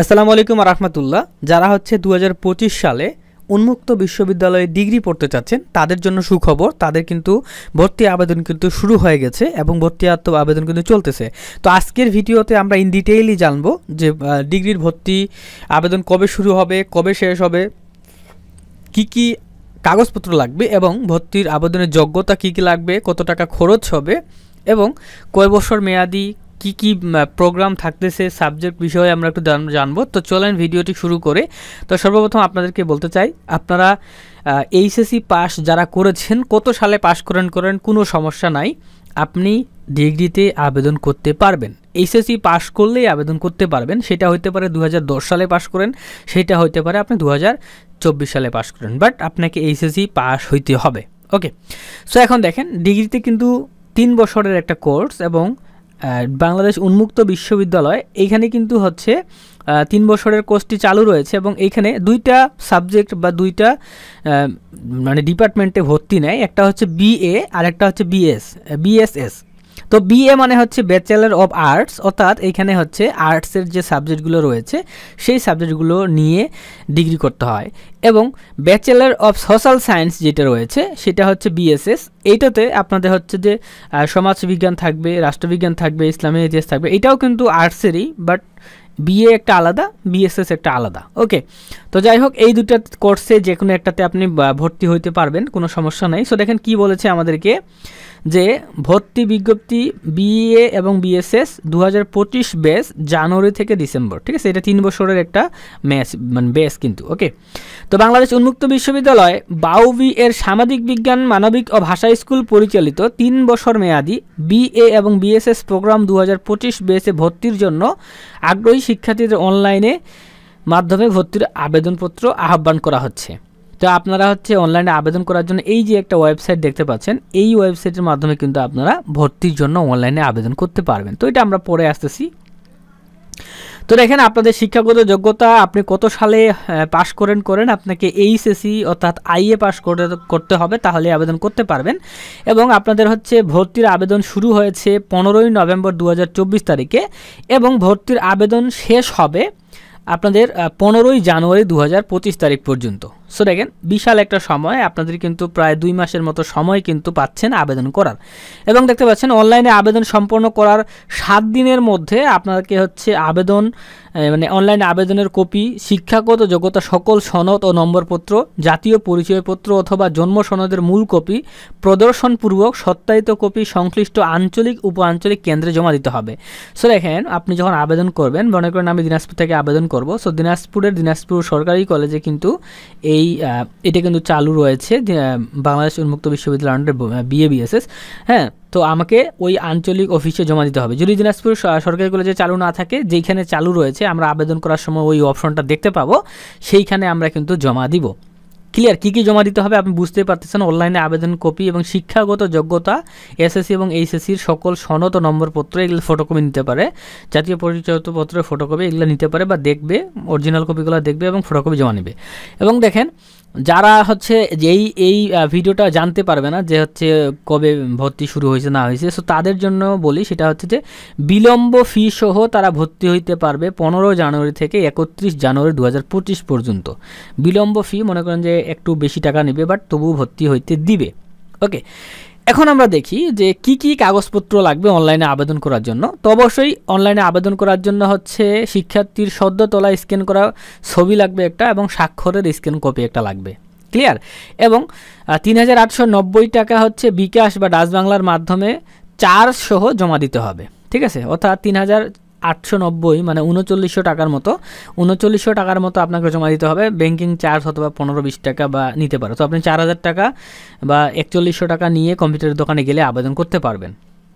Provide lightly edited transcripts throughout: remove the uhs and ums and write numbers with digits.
আসসালামু আলাইকুম রাহমাতুল্লাহ। যারা হচ্ছে 2025 সালে উন্মুক্ত বিশ্ববিদ্যালয়ে ডিগ্রি পড়তে চাচ্ছেন তাদের জন্য সুখবর, তাদের কিন্তু ভর্তি আবেদন কিন্তু শুরু হয়ে গেছে এবং ভর্তি আবেদন কিন্তু চলতেছে। তো আজকের ভিডিওতে আমরা ইন ডিটেইলই জানবো যে ডিগ্রির ভর্তি আবেদন কবে শুরু হবে, কবে শেষ হবে, কি কি কাগজপত্র লাগবে এবং ভর্তির আবেদনের যোগ্যতা কি কি লাগবে, কত টাকা খরচ হবে এবং কয় বছর মেয়াদি, কি কি প্রোগ্রাম থাকতেছে, সাবজেক্ট বিষয়ে আমরা একটু জানবো। তো চলেন ভিডিওটি শুরু করে। তো সর্বপ্রথম আপনাদেরকে বলতে চাই, আপনারা এইচএসসি পাস যারা করেছেন, কত সালে পাস করেন কোনো সমস্যা নাই, আপনি ডিগ্রিতে আবেদন করতে পারবেন। এইচএসসি পাস করলেই আবেদন করতে পারবেন। সেটা হইতে পারে 2010 সালে পাস করেন, সেটা হইতে পারে আপনি 2024 সালে পাস করেন, বাট আপনাকে এইচএসসি পাস হইতে হবে। ওকে, সো এখন দেখেন, ডিগ্রিতে কিন্তু 3 বছরের একটা কোর্স এবং বাংলাদেশ উন্মুক্ত বিশ্ববিদ্যালয় এইখানে কিন্তু হচ্ছে 3 বছরের কোর্সটি চালু রয়েছে এবং এইখানে দুইটা সাবজেক্ট বা দুইটা মানে ডিপার্টমেন্টে ভর্তি নেয়। একটা হচ্ছে বিএ আর একটা হচ্ছে বিএসএস। তো বিএ মানে হচ্ছে ব্যাচেলর অফ আর্টস, অর্থাৎ এইখানে হচ্ছে আর্টসের যে সাবজেক্টগুলো রয়েছে সেই সাবজেক্টগুলো নিয়ে ডিগ্রি করতে হয়, এবং ব্যাচেলর অফ সোশ্যাল সায়েন্স যেটা রয়েছে সেটা হচ্ছে বিএসএস। এইটাতে আপনাদের হচ্ছে যে সমাজবিজ্ঞান থাকবে, রাষ্ট্রবিজ্ঞান থাকবে, ইসলামী ইতিহাস থাকবে। এটাও কিন্তু আর্টসেরই, বাট বিএ একটা আলাদা, বিএসএস একটা আলাদা। ওকে, তো যাই হোক, এই দুটো কোর্সে যে কোনো একটাতে আপনি ভর্তি হইতে পারবেন, কোনো সমস্যা নাই। সো দেখেন কি বলেছে আমাদেরকে, যে ভর্তি বিজ্ঞপ্তি বিএ এবং বিএসএস 2025 ব্যাচ জানুয়ারি থেকে ডিসেম্বর, ঠিক আছে? এটা 3 বছরের একটা ব্যাচ কিন্তু। ওকে, তো বাংলাদেশ উন্মুক্ত বিশ্ববিদ্যালয় বাউবি এর সামাজিক বিজ্ঞান, মানবিক ও ভাষা স্কুল পরিচালিত 3 বছর মেয়াদি বিএ এবং বিএসএস প্রোগ্রাম 2025 ব্যাচে ভর্তির জন্য আগ্রহী শিক্ষার্থীদের অনলাইনে মাধ্যমে ভর্তির আবেদনপত্র আহ্বান করা হচ্ছে। তো আপনারা হচ্ছে অনলাইনে আবেদন করার জন্য এই যে একটা ওয়েবসাইট দেখতে পাচ্ছেন, এই ওয়েবসাইটের মাধ্যমে কিন্তু আপনারা ভর্তির জন্য অনলাইনে আবেদন করতে পারবেন। তো এটা আমরা পরে আসতেছি। তো দেখেন, আপনাদের শিক্ষাগত যোগ্যতা, আপনি কত সালে পাশ করেন, আপনাকে এইচএসসি অর্থাৎ আইএ পাস করতে হবে, তাহলে আবেদন করতে পারবেন। এবং আপনাদের হচ্ছে ভর্তির আবেদন শুরু হয়েছে 15ই নভেম্বর 2024 তারিখে এবং ভর্তির আবেদন শেষ হবে আপনাদের 15ই জানুয়ারি 2025 তারিখ পর্যন্ত। সো দেখেন, বিশাল একটা সময়, আপনাদের কিন্তু প্রায় 2 মাসের মতো সময় কিন্তু পাচ্ছেন আবেদন করার। এবং দেখতে পাচ্ছেন, অনলাইনে আবেদন সম্পন্ন করার 7 দিনের মধ্যে আপনাকে হচ্ছে আবেদন মানে অনলাইনে আবেদনের কপি, শিক্ষাগত যোগ্যতা সকল সনদ ও নম্বরপত্র, জাতীয় পরিচয়পত্র অথবা জন্ম সনদের মূল কপি প্রদর্শনপূর্বক সত্যায়িত কপি সংশ্লিষ্ট আঞ্চলিক উপ আঞ্চলিক কেন্দ্রে জমা দিতে হবে। সো দেখেন, আপনি যখন আবেদন করবেন, মনে করেন আমি দিনাজপুর থেকে আবেদন করব, সো দিনাজপুর সরকারি কলেজে কিন্তু এটা কিন্তু চালু রয়েছে, বাংলাদেশ উন্মুক্ত বিশ্ববিদ্যালয় আন্ডার বিএ বিএসএস। হ্যাঁ, তো আমাকে ওই আঞ্চলিক অফিসে জমা দিতে হবে। যদি দিনাজপুর সরকারি কলেজে চালু না থাকে, যেখানে চালু রয়েছে আমরা আবেদন করার সময় ওই অপশনটা দেখতে পাবো, সেইখানে আমরা কিন্তু জমা দিব। ক্লিয়ার? কী কী জমা দিতে হবে আপনি বুঝতেই পারতেছেন। অনলাইনে আবেদন কপি এবং শিক্ষাগত যোগ্যতা, এসএসসি এবং এইচএসসির সকল সনদ ও নম্বরপত্র, এগুলো ফটোকপি নিতে পারে, জাতীয় পরিচয়পত্রের ফটোকপি এগুলো নিতে পারে বা দেখবে, অরিজিনাল কপিগুলো দেখবে এবং ফটোকপি জমা নেবে। এবং দেখেন, যারা হচ্ছে এই ভিডিওটা জানতে পারবে না যে হচ্ছে কবে ভর্তি শুরু হয়েছে না হয়েছে, সো তাদের জন্য বলি, সেটা হচ্ছে যে বিলম্ব ফি সহ তারা ভর্তি হইতে পারবে 15 জানুয়ারি থেকে 31 জানুয়ারি 2025 পর্যন্ত। বিলম্ব ফি মনে করেন যে একটু বেশি টাকা নেবে, বাট তবুও ভর্তি হইতে দিবে। ওকে, এখন আমরা দেখি যে কি কি কাগজপত্র লাগবে অনলাইনে আবেদন করার জন্য। তো অবশ্যই অনলাইনে আবেদন করার জন্য হচ্ছে শিক্ষার্থীর সদ্য তোলা স্ক্যান করা ছবি লাগবে একটা, এবং স্বাক্ষরের স্ক্যান কপি একটা লাগবে। ক্লিয়ার? এবং 3890 টাকা হচ্ছে বিকাশ বা ডাচ বাংলার মাধ্যমে চার্জ সহ জমা দিতে হবে। ঠিক আছে? অর্থাৎ 3890 মানে 3900 টাকার মতো, 3900 টাকার মতো আপনাকে জমা দিতে হবে। ব্যাংকিং চার্জ অথবা 15-20 টাকা বা নিতে পারে। তো আপনি 4000 টাকা বা 4100 টাকা নিয়ে কম্পিউটারের দোকানে গেলে আবেদন করতে পারবেন।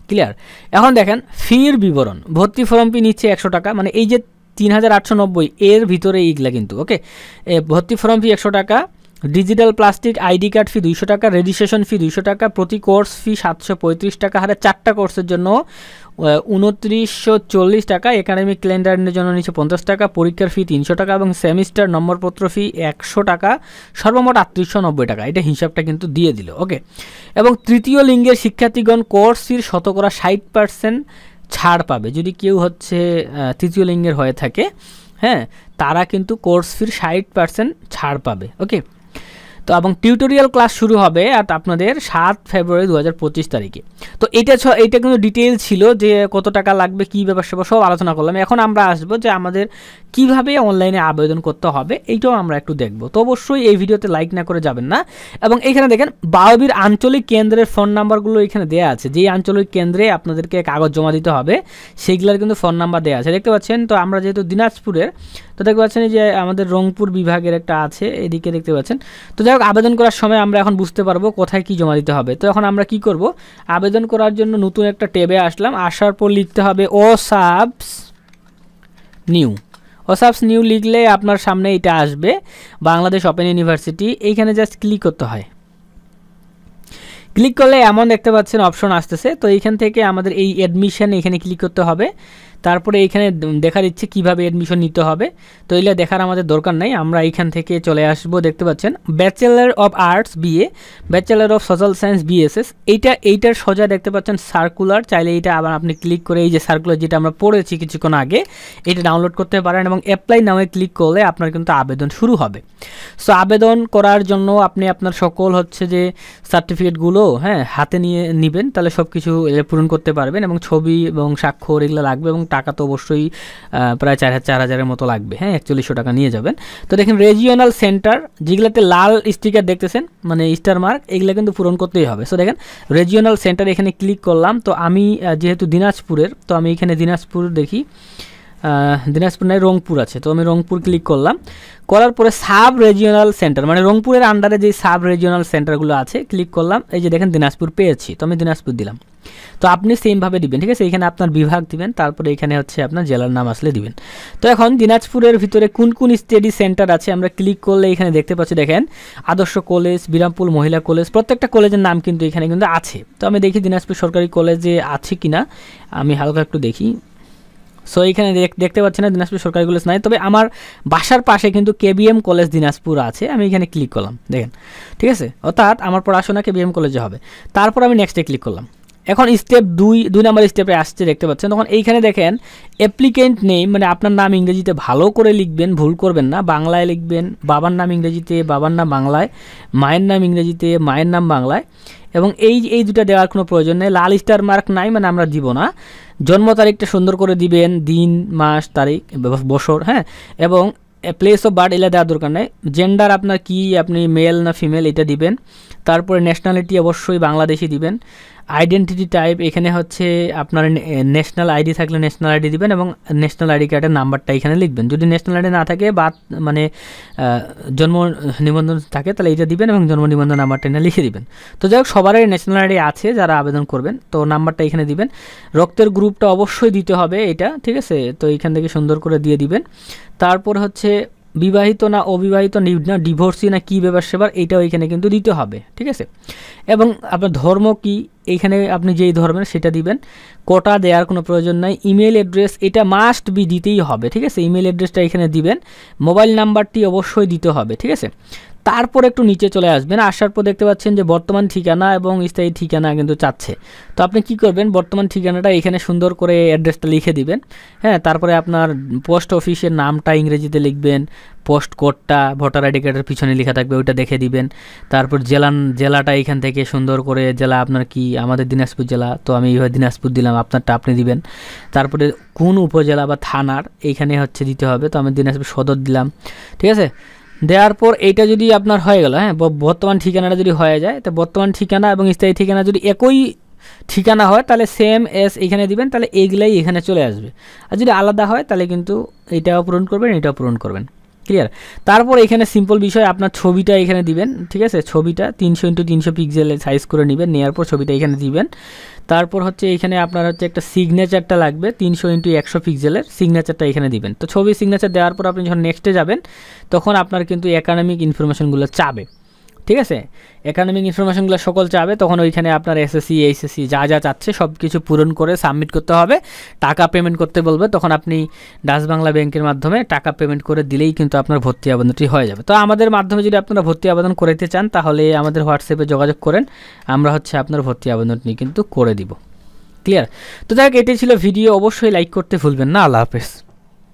ক্লিয়ার? এখন দেখেন ফির বিবরণ। ভর্তি ফর্ম ফি নিচ্ছে 100 টাকা, মানে এই যে 3890 এর ভিতরে এইগুলা কিন্তু। ওকে, ভর্তি ফর্ম ফি 100 টাকা, ডিজিটাল প্লাস্টিক আইডি কার্ড ফি 200 টাকা, রেজিস্ট্রেশন ফি 200 টাকা, প্রতি কোর্স ফি 735 টাকা হারে 4টা কোর্সের জন্য 2940 টাকা, একাডেমিক ক্যালেন্ডারের জন্য নিচ্ছে 50 টাকা, পরীক্ষার ফি 300 টাকা এবং সেমিস্টার নম্বরপত্র ফি 100 টাকা, সর্বমোট 3890 টাকা। এটা হিসাবটা কিন্তু দিয়ে দিল। ওকে, এবং তৃতীয় লিঙ্গের শিক্ষার্থীগণ কোর্স ফির 60% ছাড় পাবে যদি কেউ হচ্ছে তৃতীয় লিঙ্গের হয়ে থাকে। হ্যাঁ, তারা কিন্তু কোর্স ফির 60% ছাড় পাবে। ওকে, তো এবং টিউটোরিয়াল ক্লাস শুরু হবে আর আপনাদের 7 ফেব্রুয়ারি 2025 তারিখে। তো এটা কিন্তু ডিটেইল ছিল যে কত টাকা লাগবে, কী ব্যাপার সেবার সব আলোচনা করলাম। এখন আমরা আসবো যে আমাদের কিভাবে অনলাইনে আবেদন করতে হবে, এইটাও আমরা একটু দেখব। তো অবশ্যই এই ভিডিওতে লাইক না করে যাবেন না। এবং এখানে দেখেন বায়ুবীর আঞ্চলিক কেন্দ্রের ফোন নাম্বারগুলো এখানে দেওয়া আছে, যেই আঞ্চলিক কেন্দ্রে আপনাদেরকে কাগজ জমা দিতে হবে সেইগুলোর কিন্তু ফোন নাম্বার দেওয়া আছে, দেখতে পাচ্ছেন। তো আমরা যেহেতু দিনাজপুরের, তো দেখতে পাচ্ছেন যে আমাদের রংপুর বিভাগের একটা আছে, এদিকে দেখতে পাচ্ছেন। তো যাই হোক, আবেদন করার সময় আমরা এখন বুঝতে পারবো কোথায় কি জমা দিতে হবে। তো এখন আমরা কি করব, আবেদন করার জন্য নতুন একটা ট্যাবে আসলাম, আসার পর লিখতে হবে ওসাবস নিউ লিখলে আপনার সামনে এটা আসবে, বাংলাদেশ ওপেন ইউনিভার্সিটি। এইখানে জাস্ট ক্লিক করতে হয়। ক্লিক করলে এমন দেখতে পাচ্ছেন অপশন আসতেছে। তো এইখান থেকে আমাদের এই অ্যাডমিশন এখানে ক্লিক করতে হবে। তারপরে এইখানে দেখা দিচ্ছে কিভাবে অ্যাডমিশন নিতে হবে। তো এগুলো দেখার আমাদের দরকার নাই, আমরা এইখান থেকে চলে আসবো। দেখতে পাচ্ছেন bachelor of arts BA, bachelor of social science BSS, এইটার সোজা দেখতে পাচ্ছেন সার্কুলার। চাইলে এইটা আবার আপনি ক্লিক করে এই যে সার্কুলার যেটা আমরা পড়েছি কিছুক্ষণ আগে, এটা ডাউনলোড করতে পারেন এবং অ্যাপ্লাই নামে ক্লিক করলে আপনার কিন্তু আবেদন শুরু হবে। সো আবেদন করার জন্য আপনি আপনার সকল হচ্ছে যে সার্টিফিকেটগুলো হাতে নিয়ে নেবেন, তাহলে সব কিছু পূরণ করতে পারবেন। এবং ছবি এবং স্বাক্ষর এগুলো লাগবে এবং টাকা তো অবশ্যই প্রায় 4,000-4,000-এর মতো লাগবে। 4100 টাকা নিয়ে যাবেন। তো দেখেন রিজিওনাল সেন্টার যেগুলোতে লাল স্টিকার দেখতেছেন মানে স্টার মার্ক, এগুলো কিন্তু পূরণ করতেই হবে। সো দেখেন রিজিওনাল সেন্টার এখানে ক্লিক করলাম। তো আমি যেহেতু দিনাজপুরের, তো আমি এখানে দিনাজপুর দেখি, দিনাজপুর নয় রংপুর আছে, তো আমি রংপুর ক্লিক করলাম। করার পরে সাব রিজিওনাল সেন্টার মানে রংপুরের আন্ডারে যে সাব রিজিওনাল সেন্টারগুলো আছে ক্লিক করলাম। এই যে দেখেন দিনাজপুর পেয়েছি, তো আমি দিনাজপুর দিলাম। তো আপনি সেমভাবে দিবেন, ঠিক আছে। এখানে আপনার বিভাগ দিবেন, তারপরে এখানে হচ্ছে আপনার জেলার নাম আসলে দিবেন। তো এখন দিনাজপুরের ভিতরে কোন কোন স্টাডি সেন্টার আছে আমরা ক্লিক করলে এখানে দেখতে পাচ্ছি, দেখেন আদর্শ কলেজ, বিরামপুর মহিলা কলেজ, প্রত্যেকটা কলেজের নাম কিন্তু এখানে কিন্তু আছে। তো আমি দেখি দিনাজপুর সরকারি কলেজে আছে কিনা, আমি হালকা একটু দেখি। সো এইখানে দেখতে পাচ্ছি না দিনাজপুর সরকারি কলেজ নাই, তবে আমার বাসার পাশে কিন্তু কেবিএম কলেজ দিনাজপুর আছে। আমি এখানে ক্লিক করলাম, দেখেন, ঠিক আছে। অর্থাৎ আমার পড়াশোনা কেবিএম কলেজে হবে। তারপর আমি নেক্সটে ক্লিক করলাম। এখন স্টেপ 2 নম্বর স্টেপে আসছে, দেখতে পাচ্ছেন। তখন এইখানে দেখেন অ্যাপ্লিকেন্ট নেম মানে আপনার নাম ইংরেজিতে ভালো করে লিখবেন, ভুল করবেন না, বাংলায় লিখবেন। বাবার নাম ইংরেজিতে, বাবার নাম বাংলায়, মায়ের নাম ইংরেজিতে, মায়ের নাম বাংলায়। এবং এই দুটো দেওয়ার কোনো প্রয়োজন নেই, লাল স্টার মার্ক নাই মানে আমরা দিব না। জন্ম তারিখটা সুন্দর করে দিবেন, দিন মাস তারিখ বছর, এবং প্লেস অফ বার্থ এলা দেওয়ার দরকার নেই। জেন্ডার আপনার কি, আপনি মেল না ফিমেল এটা দিবেন। তারপরে ন্যাশনালিটি অবশ্যই বাংলাদেশি দিবেন। আইডেন্টিটি টাইপ এখানে হচ্ছে আপনার ন্যাশনাল আইডি থাকলে ন্যাশনাল আইডি দিবেন এবং ন্যাশনাল আইডি কার্ডের নাম্বারটা এখানে লিখবেন। যদি ন্যাশনাল আইডি না থাকে বা মানে জন্ম নিবন্ধন থাকে তাহলে এটা দিবেন এবং জন্ম নিবন্ধন নাম্বারটা এখানে লিখে দিবেন। তো যাই হোক, সবারই ন্যাশনাল আইডি আছে যারা আবেদন করবেন, তো নাম্বারটা এখানে দিবেন। রক্তের গ্রুপটা অবশ্যই দিতে হবে এটা, ঠিক আছে। তো এখান থেকে সুন্দর করে দিয়ে দিবেন। তারপর হচ্ছে বিবাহিত না অবিবাহিত না ডিভোর্সি না কী ব্যাপার সেবার এইটাও এখানে কিন্তু দিতে হবে, ঠিক আছে। এবং আপনার ধর্ম কি, এইখানে আপনি যেই ধর্মের সেটা দিবেন। কোটা দেওয়ার কোনো প্রয়োজন নাই। ইমেল অ্যাড্রেস এটা মাস্ট বি দিতেই হবে, ঠিক আছে। ইমেল অ্যাড্রেসটা এখানে দিবেন। মোবাইল নাম্বারটি অবশ্যই দিতে হবে, ঠিক আছে। তারপর একটু নিচে চলে আসবেন, আসার পর দেখতে পাচ্ছেন যে বর্তমান ঠিকানা এবং স্থায়ী ঠিকানা কিন্তু চাচ্ছে। তো আপনি কি করবেন, বর্তমান ঠিকানাটা এখানে সুন্দর করে অ্যাড্রেসটা লিখে দিবেন। তারপরে আপনার পোস্ট অফিসের নামটা ইংরেজিতে লিখবেন, পোস্ট কোডটা ভোটার আইডি কার্ডের পিছনে লেখা থাকবে ওইটা দেখে দিবেন। তারপর জেলাটা এখান থেকে সুন্দর করে, জেলা আপনার কি, আমাদের দিনাজপুর জেলা, তো আমি এইভাবে দিনাজপুর দিলাম, আপনারটা আপনি দিবেন। তারপরে কোন উপজেলা বা থানার এইখানে হচ্ছে দিতে হবে, তো আমি দিনাজপুর সদর দিলাম, ঠিক আছে। দেওয়ার পর এইটা যদি আপনার হয়ে গেল, বর্তমান ঠিকানাটা যদি হয়ে যায়, তো বর্তমান ঠিকানা এবং স্থায়ী ঠিকানা যদি একই ঠিকানা হয় তাহলে সেম এস এখানে দিবেন, তাহলে এইগুলাই এখানে চলে আসবে। আর যদি আলাদা হয় তাহলে কিন্তু এইটাও পূরণ করবেন, এটাও পূরণ করবেন, ক্লিয়ার। তারপর এখানে সিম্পল বিষয় আপনার ছবিটা এখানে দিবেন, ঠিক আছে। ছবিটা 300x300 পিক্সেলে সাইজ করে নেবেন, নেওয়ার পর ছবিটা এখানে দিবেন। তারপর হচ্ছে এখানে আপনার হচ্ছে একটা সিগনেচারটা লাগবে 300x100 পিক্সেলের, সিগনেচারটা এখানে দিবেন। তো ছবি সিগনেচার দেওয়ার পর আপনি যখন নেক্সটে যাবেন তখন আপনার কিন্তু একাডেমিক ইনফরমেশনগুলো চাবে, ঠিক আছে। একাডেমিক ইনফরমেশনগুলো সকল চাবে, তখন ওইখানে আপনার এসএসসি এইচএসসি যা যা চাচ্ছে সব কিছু পূরণ করে সাবমিট করতে হবে। টাকা পেমেন্ট করতে বলবে, তখন আপনি ডাচ বাংলা ব্যাংকের মাধ্যমে টাকা পেমেন্ট করে দিলেই কিন্তু আপনার ভর্তি আবেদনটি হয়ে যাবে। তো আমাদের মাধ্যমে যদি আপনারা ভর্তি আবেদন করতে চান তাহলে আমাদের হোয়াটসঅ্যাপে যোগাযোগ করেন, আমরা হচ্ছে আপনার ভর্তি আবেদনটি কিন্তু করে দিব, ক্লিয়ার। তো যাই হোক, এটাই ছিল ভিডিও, অবশ্যই লাইক করতে ভুলবেন না। আল্লাহ হাফেজ।